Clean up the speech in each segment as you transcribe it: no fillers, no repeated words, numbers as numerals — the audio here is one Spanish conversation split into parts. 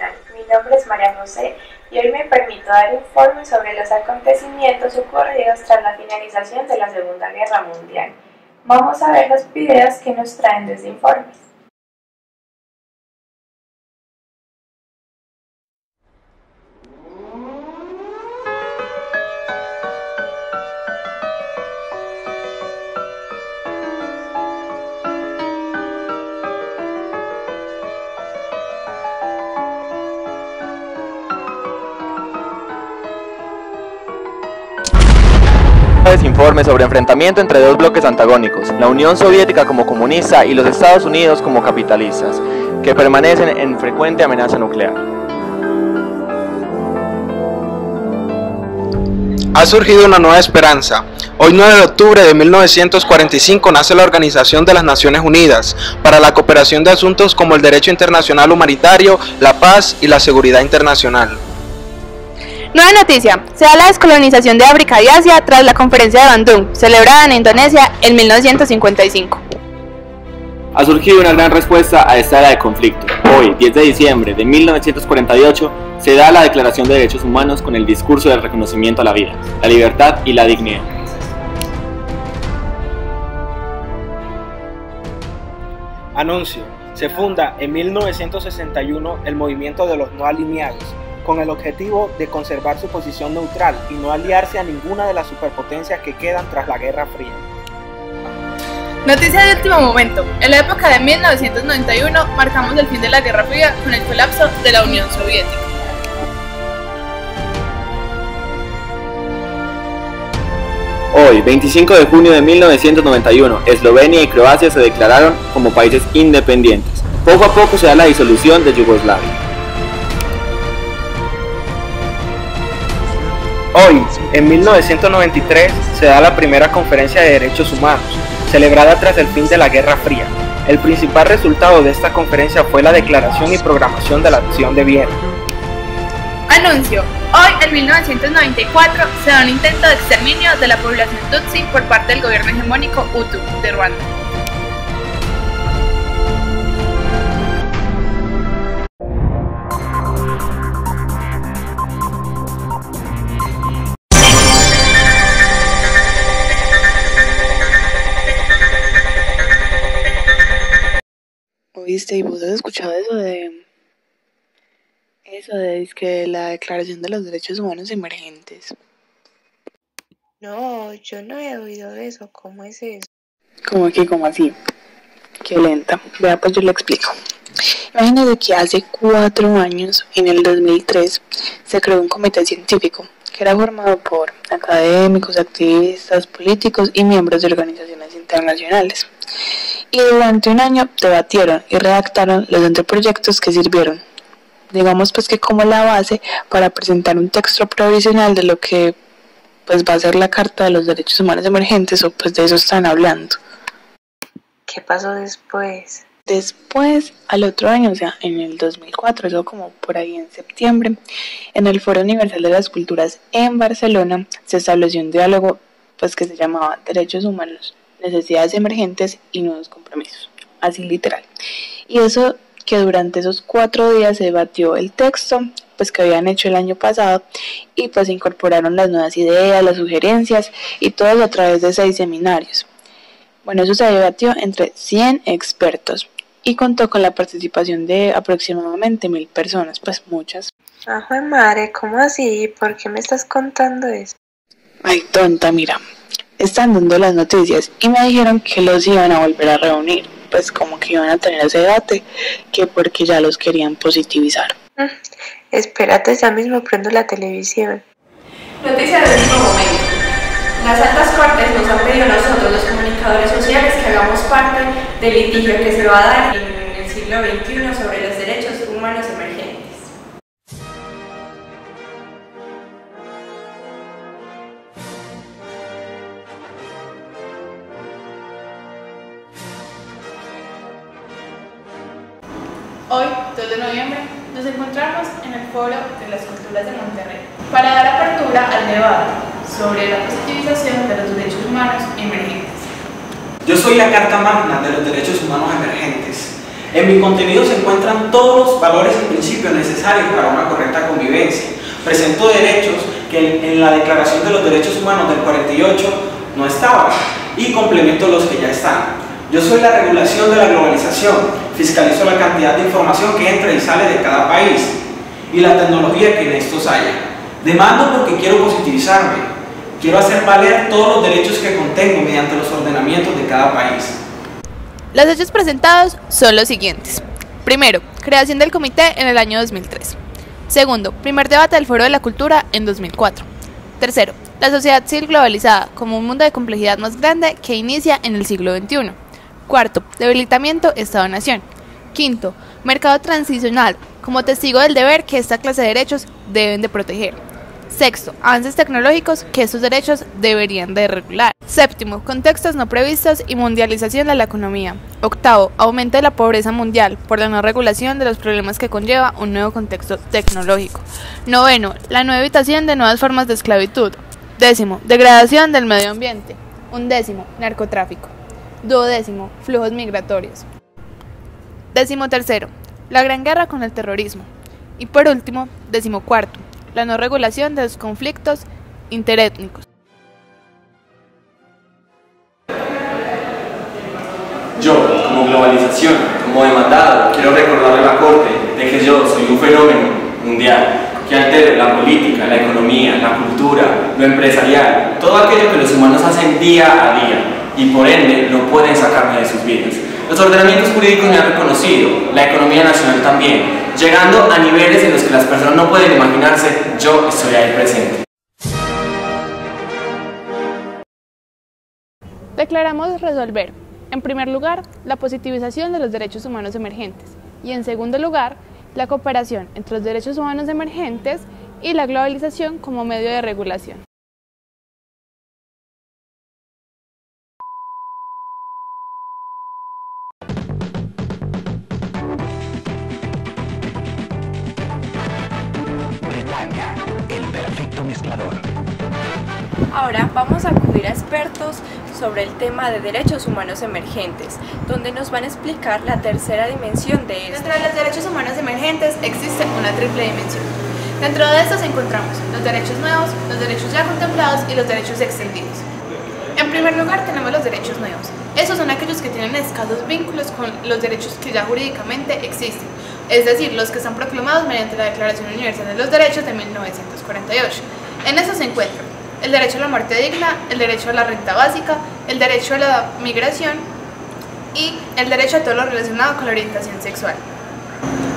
Internacional. Mi nombre es María José y hoy me permito dar informe sobre los acontecimientos ocurridos tras la finalización de la Segunda Guerra Mundial. Vamos a ver los videos que nos traen desde Informes. Informe sobre enfrentamiento entre dos bloques antagónicos, la Unión Soviética como comunista y los Estados Unidos como capitalistas, que permanecen en frecuente amenaza nuclear. Ha surgido una nueva esperanza. Hoy 9 de octubre de 1945 nace la Organización de las Naciones Unidas para la cooperación de asuntos como el derecho internacional humanitario, la paz y la seguridad internacional. Nueva noticia, se da la descolonización de África y Asia tras la conferencia de Bandung, celebrada en Indonesia en 1955. Ha surgido una gran respuesta a esta era de conflicto. Hoy, 10 de diciembre de 1948, se da la Declaración de Derechos Humanos con el discurso del reconocimiento a la vida, la libertad y la dignidad. Anuncio. Se funda en 1961 el movimiento de los no alineados, con el objetivo de conservar su posición neutral y no aliarse a ninguna de las superpotencias que quedan tras la Guerra Fría. Noticia de último momento. En la época de 1991 marcamos el fin de la Guerra Fría con el colapso de la Unión Soviética. Hoy, 25 de junio de 1991, Eslovenia y Croacia se declararon como países independientes. Poco a poco se da la disolución de Yugoslavia. Hoy, en 1993, se da la primera conferencia de derechos humanos, celebrada tras el fin de la Guerra Fría. El principal resultado de esta conferencia fue la declaración y programación de la Acción de Viena. Anuncio. Hoy, en 1994, se da un intento de exterminio de la población Tutsi por parte del gobierno hegemónico Hutu de Ruanda. ¿Oíste? ¿Y vos has escuchado eso de que la Declaración de los Derechos Humanos Emergentes? No, yo no he oído eso. ¿Cómo es eso? ¿Cómo que, cómo así? Qué lenta. Vea, pues yo le explico. Imagínate que hace 4 años, en el 2003, se creó un comité científico que era formado por académicos, activistas, políticos y miembros de organizaciones internacionales. Y durante un año debatieron y redactaron los anteproyectos que sirvieron, digamos pues que como la base para presentar un texto provisional de lo que pues va a ser la Carta de los Derechos Humanos Emergentes, o pues de eso están hablando. ¿Qué pasó después? Después, al otro año, o sea, en el 2004, eso como por ahí en septiembre, en el Foro Universal de las Culturas en Barcelona, se estableció un diálogo pues que se llamaba Derechos Humanos, Necesidades Emergentes y Nuevos Compromisos, así literal. Y eso que durante esos 4 días se debatió el texto pues que habían hecho el año pasado y pues se incorporaron las nuevas ideas, las sugerencias y todo a través de 6 seminarios. Bueno, eso se debatió entre 100 expertos y contó con la participación de aproximadamente 1000 personas, pues muchas. Ajá, madre, ¿cómo así? ¿Por qué me estás contando eso? Ay, tonta, mira, están dando las noticias y me dijeron que los iban a volver a reunir, pues como que iban a tener ese debate, que porque ya los querían positivizar. Espérate, ya mismo prendo la televisión. Noticia del último momento. Las altas cortes nos han pedido a nosotros, los comunicadores sociales, que hagamos parte del litigio que se va a dar en el siglo XXI sobre los derechos humanos emergentes. Hoy, 2 de noviembre, nos encontramos en el Foro de las Culturas de Monterrey para dar apertura al debate sobre la positivización de los derechos humanos emergentes. Yo soy la Carta Magna de los Derechos Humanos Emergentes. En mi contenido se encuentran todos los valores y principios necesarios para una correcta convivencia. Presento derechos que en la Declaración de los Derechos Humanos del 48 no estaban y complemento los que ya están. Yo soy la regulación de la globalización, fiscalizo la cantidad de información que entra y sale de cada país y la tecnología que en estos haya. Demando porque quiero positivizarme, quiero hacer valer todos los derechos que contengo mediante los ordenamientos de cada país. Los hechos presentados son los siguientes. Primero, creación del comité en el año 2003. Segundo, primer debate del Foro de la Cultura en 2004. Tercero, la sociedad civil globalizada como un mundo de complejidad más grande que inicia en el siglo XXI. Cuarto, debilitamiento Estado-Nación. Quinto, mercado transicional como testigo del deber que esta clase de derechos deben de proteger. Sexto, avances tecnológicos que estos derechos deberían de regular. Séptimo, contextos no previstos y mundialización de la economía. Octavo, aumento de la pobreza mundial por la no regulación de los problemas que conlleva un nuevo contexto tecnológico. Noveno, la no evitación de nuevas formas de esclavitud. Décimo, degradación del medio ambiente. Undécimo, narcotráfico. Duodécimo, flujos migratorios. Décimo tercero, la gran guerra con el terrorismo. Y por último, décimo cuarto, la no regulación de los conflictos interétnicos. Yo, como globalización, como demandado, quiero recordarle a la Corte de que yo soy un fenómeno mundial que altera la política, la economía, la cultura, lo empresarial, todo aquello que los humanos hacen día a día y por ende no pueden sacarme de sus vidas. Los ordenamientos jurídicos me han reconocido, la economía nacional también, llegando a niveles en los que las personas no pueden imaginarse, yo estoy ahí presente. Declaramos resolver, en primer lugar, la positivización de los derechos humanos emergentes y en segundo lugar, la cooperación entre los derechos humanos emergentes y la globalización como medio de regulación. Bretaña, el perfecto mezclador. Ahora vamos a acudir a expertos sobre el tema de derechos humanos emergentes, donde nos van a explicar la tercera dimensión de esto. Dentro de los derechos humanos emergentes existe una triple dimensión. Dentro de estos encontramos los derechos nuevos, los derechos ya contemplados y los derechos extendidos. En primer lugar tenemos los derechos nuevos. Esos son aquellos que tienen escasos vínculos con los derechos que ya jurídicamente existen, es decir, los que están proclamados mediante la Declaración Universal de los Derechos de 1948. En estos se encuentran el derecho a la muerte digna, el derecho a la renta básica, el derecho a la migración y el derecho a todo lo relacionado con la orientación sexual.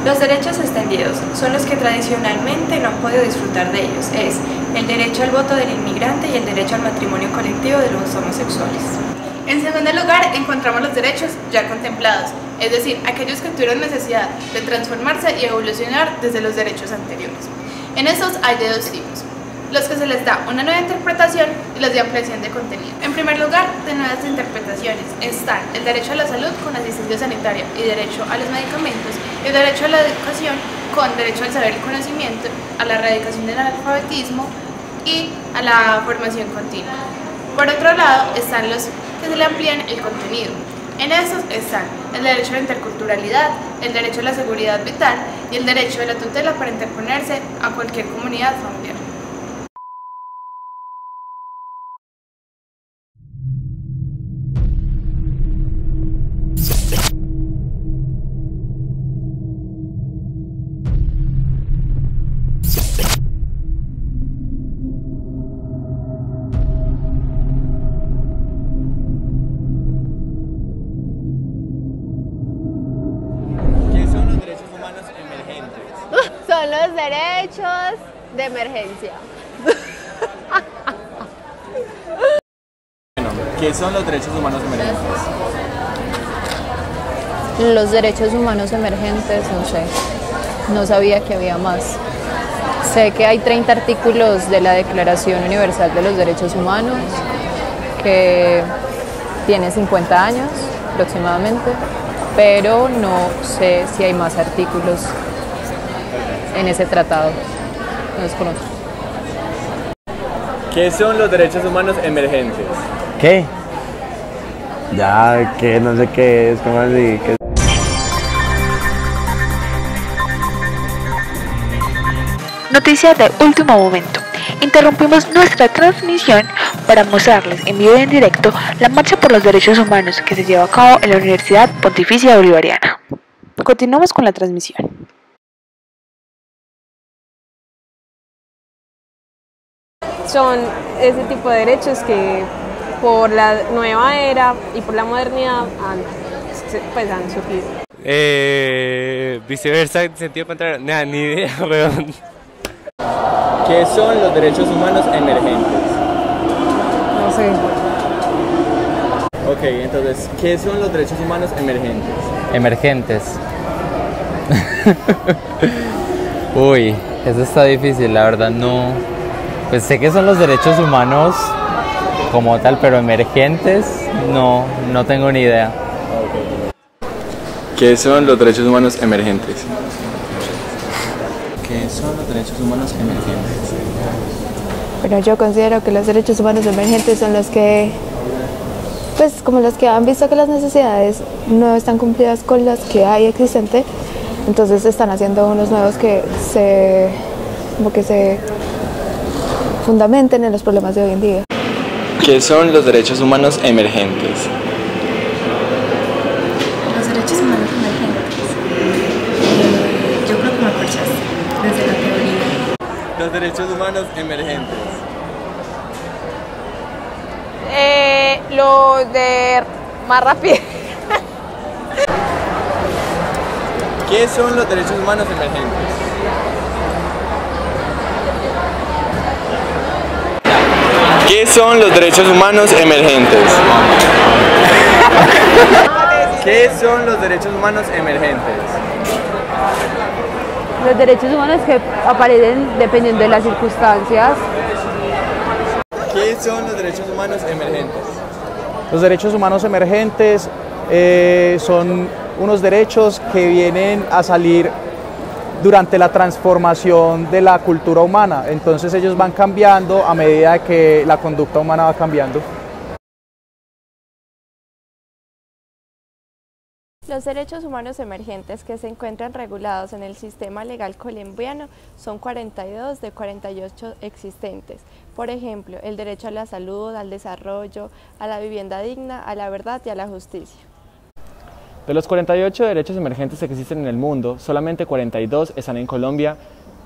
Los derechos extendidos son los que tradicionalmente no han podido disfrutar de ellos. Es el derecho al voto del inmigrante y el derecho al matrimonio colectivo de los homosexuales. En segundo lugar, encontramos los derechos ya contemplados, es decir, aquellos que tuvieron necesidad de transformarse y evolucionar desde los derechos anteriores. En estos hay de dos tipos: los que se les da una nueva interpretación y los de ampliación de contenido. En primer lugar, de nuevas interpretaciones están el derecho a la salud con asistencia sanitaria y derecho a los medicamentos, y el derecho a la educación con derecho al saber y conocimiento, a la erradicación del analfabetismo y a la formación continua. Por otro lado, están los que se le amplían el contenido. En estos están el derecho a la interculturalidad, el derecho a la seguridad vital y el derecho a la tutela para interponerse a cualquier comunidad familiar. Son los derechos de emergencia. ¿Qué son los derechos humanos emergentes? Los derechos humanos emergentes, no sé, no sabía que había más. Sé que hay 30 artículos de la Declaración Universal de los Derechos Humanos, que tiene 50 años aproximadamente, pero no sé si hay más artículos en ese tratado. No desconozco. ¿Qué son los derechos humanos emergentes? ¿Qué? Ya, que no sé qué es, ¿cómo así? ¿Qué? Noticia de último momento. Interrumpimos nuestra transmisión para mostrarles en vivo y en directo la marcha por los derechos humanos que se lleva a cabo en la Universidad Pontificia Bolivariana. Continuamos con la transmisión. Son ese tipo de derechos que por la nueva era y por la modernidad han surgido. Viceversa, en sentido contrario, nada, ni idea, weón. ¿Qué son los derechos humanos emergentes? No sé. Ok, entonces, ¿qué son los derechos humanos emergentes? Emergentes. Uy, eso está difícil, la verdad no. Pues sé que son los derechos humanos como tal, pero emergentes no tengo ni idea. ¿Qué son los derechos humanos emergentes? ¿Qué son los derechos humanos emergentes? Bueno, yo considero que los derechos humanos emergentes son los que, pues como los que han visto que las necesidades no están cumplidas con las que hay existentes, entonces están haciendo unos nuevos que se fundamenten en los problemas de hoy en día. ¿Qué son los derechos humanos emergentes? Los derechos humanos emergentes. Yo creo que me corchaste desde la teoría. Los derechos humanos emergentes. Lo de más rápido. ¿Qué son los derechos humanos emergentes? ¿Qué son los derechos humanos emergentes? ¿Qué son los derechos humanos emergentes? Los derechos humanos que aparecen dependiendo de las circunstancias. ¿Qué son los derechos humanos emergentes? Los derechos humanos emergentes son unos derechos que vienen a salir durante la transformación de la cultura humana, entonces ellos van cambiando a medida que la conducta humana va cambiando. Los derechos humanos emergentes que se encuentran regulados en el sistema legal colombiano son 42 de 48 existentes. Por ejemplo, el derecho a la salud, al desarrollo, a la vivienda digna, a la verdad y a la justicia. De los 48 derechos emergentes que existen en el mundo, solamente 42 están en Colombia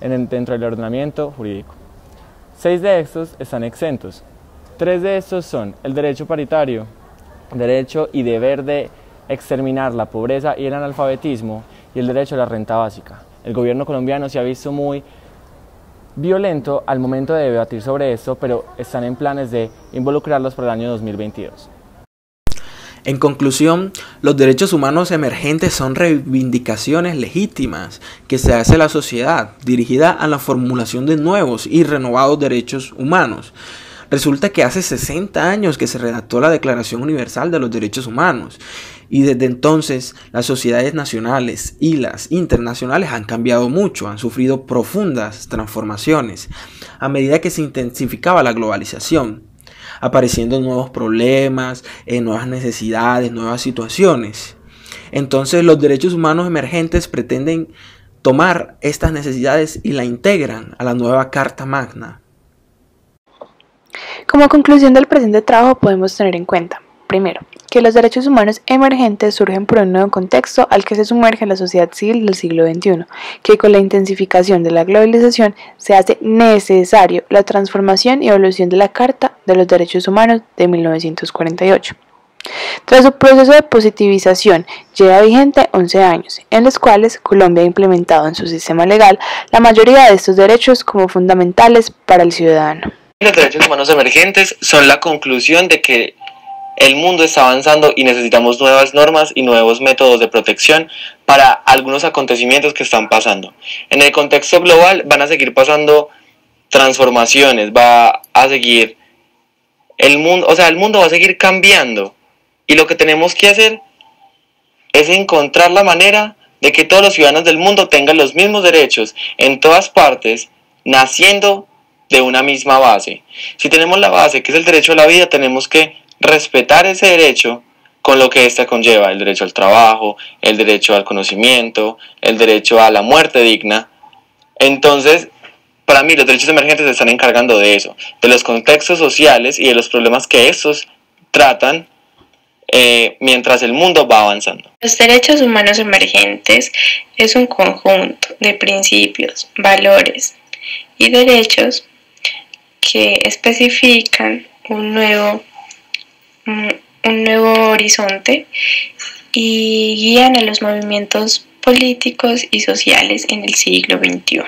dentro del ordenamiento jurídico. 6 de estos están exentos. 3 de estos son el derecho paritario, derecho y deber de exterminar la pobreza y el analfabetismo y el derecho a la renta básica. El gobierno colombiano se ha visto muy violento al momento de debatir sobre esto, pero están en planes de involucrarlos para el año 2022. En conclusión, los derechos humanos emergentes son reivindicaciones legítimas que se hace la sociedad, dirigida a la formulación de nuevos y renovados derechos humanos. Resulta que hace 60 años que se redactó la Declaración Universal de los Derechos Humanos y desde entonces las sociedades nacionales y las internacionales han cambiado mucho, han sufrido profundas transformaciones a medida que se intensificaba la globalización, apareciendo nuevos problemas, nuevas necesidades, nuevas situaciones. Entonces los derechos humanos emergentes pretenden tomar estas necesidades y la integran a la nueva Carta Magna. Como conclusión del presente trabajo podemos tener en cuenta, primero, que los derechos humanos emergentes surgen por un nuevo contexto al que se sumerge la sociedad civil del siglo XXI, que con la intensificación de la globalización se hace necesario la transformación y evolución de la Carta de los Derechos Humanos de 1948. Tras su proceso de positivización, lleva vigente 11 años, en los cuales Colombia ha implementado en su sistema legal la mayoría de estos derechos como fundamentales para el ciudadano. Los derechos humanos emergentes son la conclusión de que el mundo está avanzando y necesitamos nuevas normas y nuevos métodos de protección para algunos acontecimientos que están pasando. En el contexto global van a seguir pasando transformaciones, va a seguir el mundo, el mundo va a seguir cambiando y lo que tenemos que hacer es encontrar la manera de que todos los ciudadanos del mundo tengan los mismos derechos en todas partes, naciendo de una misma base. Si tenemos la base, que es el derecho a la vida, tenemos que respetar ese derecho con lo que ésta conlleva, el derecho al trabajo, el derecho al conocimiento, el derecho a la muerte digna. Entonces, para mí los derechos emergentes se están encargando de eso, de los contextos sociales y de los problemas que estos tratan mientras el mundo va avanzando. Los derechos humanos emergentes es un conjunto de principios, valores y derechos que especifican un nuevo horizonte y guían a los movimientos políticos y sociales en el siglo XXI.